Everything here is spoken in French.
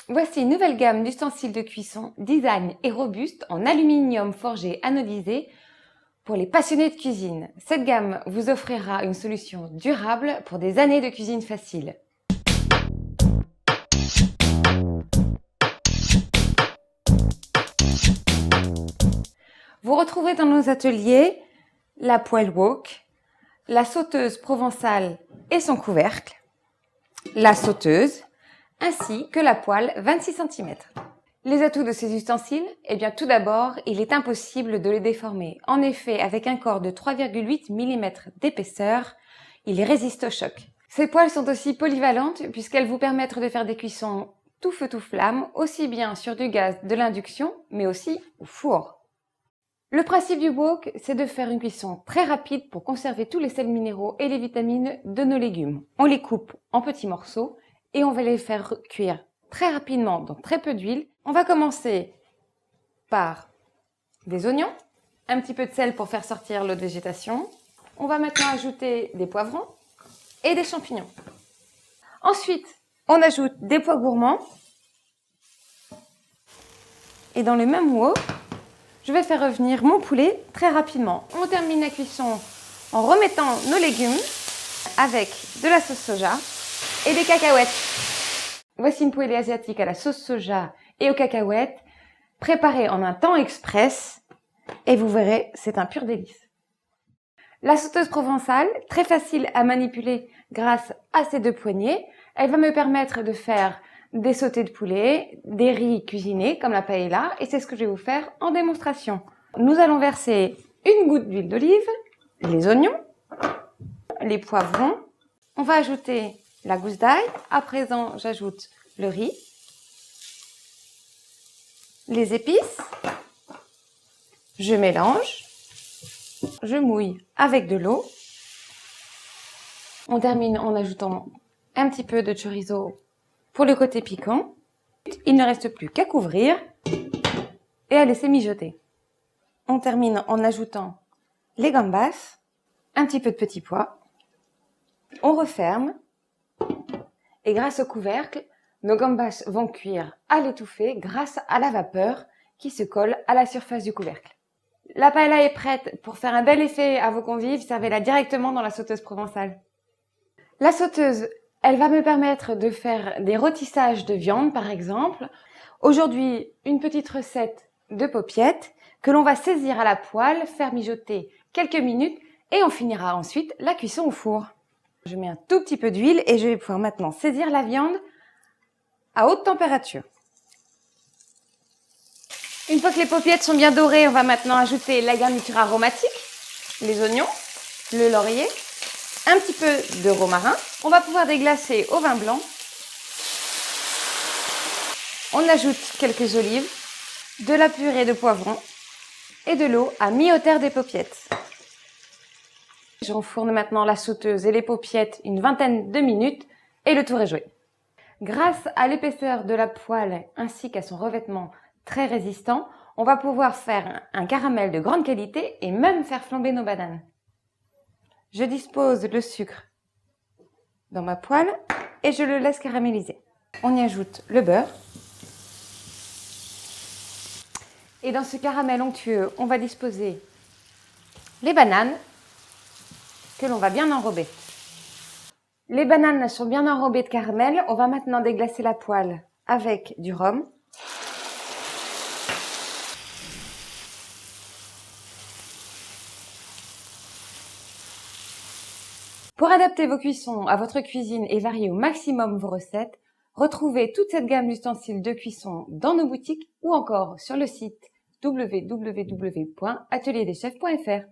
Voici une nouvelle gamme d'ustensiles de cuisson design et robuste en aluminium forgé anodisé pour les passionnés de cuisine. Cette gamme vous offrira une solution durable pour des années de cuisine facile. Vous retrouverez dans nos ateliers la poêle wok, la sauteuse provençale et son couvercle, la sauteuse, ainsi que la poêle 26 cm. Les atouts de ces ustensiles, eh bien tout d'abord, il est impossible de les déformer. En effet, avec un corps de 3,8 mm d'épaisseur, il résiste au choc. Ces poêles sont aussi polyvalentes puisqu'elles vous permettent de faire des cuissons tout feu tout flamme, aussi bien sur du gaz de l'induction, mais aussi au four. Le principe du wok, c'est de faire une cuisson très rapide pour conserver tous les sels minéraux et les vitamines de nos légumes. On les coupe en petits morceaux et on va les faire cuire très rapidement dans très peu d'huile. On va commencer par des oignons, un petit peu de sel pour faire sortir l'eau de végétation. On va maintenant ajouter des poivrons et des champignons. Ensuite, on ajoute des pois gourmands. Et dans le même wok, je vais faire revenir mon poulet très rapidement. On termine la cuisson en remettant nos légumes avec de la sauce soja et des cacahuètes. Voici une poêlée asiatique à la sauce soja et aux cacahuètes, préparée en un temps express, et vous verrez, c'est un pur délice. La sauteuse provençale, très facile à manipuler grâce à ces deux poignées, elle va me permettre de faire des sautés de poulet, des riz cuisinés comme la paella, et c'est ce que je vais vous faire en démonstration. Nous allons verser une goutte d'huile d'olive, les oignons, les poivrons. On va ajouter la gousse d'ail. À présent, j'ajoute le riz, les épices. Je mélange. Je mouille avec de l'eau. On termine en ajoutant un petit peu de chorizo pour le côté piquant. Il ne reste plus qu'à couvrir et à laisser mijoter. On termine en ajoutant les gambas, un petit peu de petits pois. On referme et grâce au couvercle, nos gambas vont cuire à l'étouffée grâce à la vapeur qui se colle à la surface du couvercle. La paella est prête. Pour faire un bel effet à vos convives, servez-la directement dans la sauteuse provençale. La sauteuse, elle va me permettre de faire des rôtissages de viande, par exemple. Aujourd'hui, une petite recette de paupiettes que l'on va saisir à la poêle, faire mijoter quelques minutes et on finira ensuite la cuisson au four. Je mets un tout petit peu d'huile et je vais pouvoir maintenant saisir la viande à haute température. Une fois que les paupiettes sont bien dorées, on va maintenant ajouter la garniture aromatique, les oignons, le laurier, un petit peu de romarin. On va pouvoir déglacer au vin blanc. On ajoute quelques olives, de la purée de poivron et de l'eau à mi-hauteur des paupiettes. J'enfourne maintenant la sauteuse et les paupiettes une vingtaine de minutes et le tour est joué. Grâce à l'épaisseur de la poêle ainsi qu'à son revêtement très résistant, on va pouvoir faire un caramel de grande qualité et même faire flamber nos bananes. Je dispose le sucre dans ma poêle et je le laisse caraméliser. On y ajoute le beurre. Et dans ce caramel onctueux, on va disposer les bananes que l'on va bien enrober. Les bananes sont bien enrobées de caramel. On va maintenant déglacer la poêle avec du rhum. Pour adapter vos cuissons à votre cuisine et varier au maximum vos recettes, retrouvez toute cette gamme d'ustensiles de cuisson dans nos boutiques ou encore sur le site www.atelierdechefs.fr.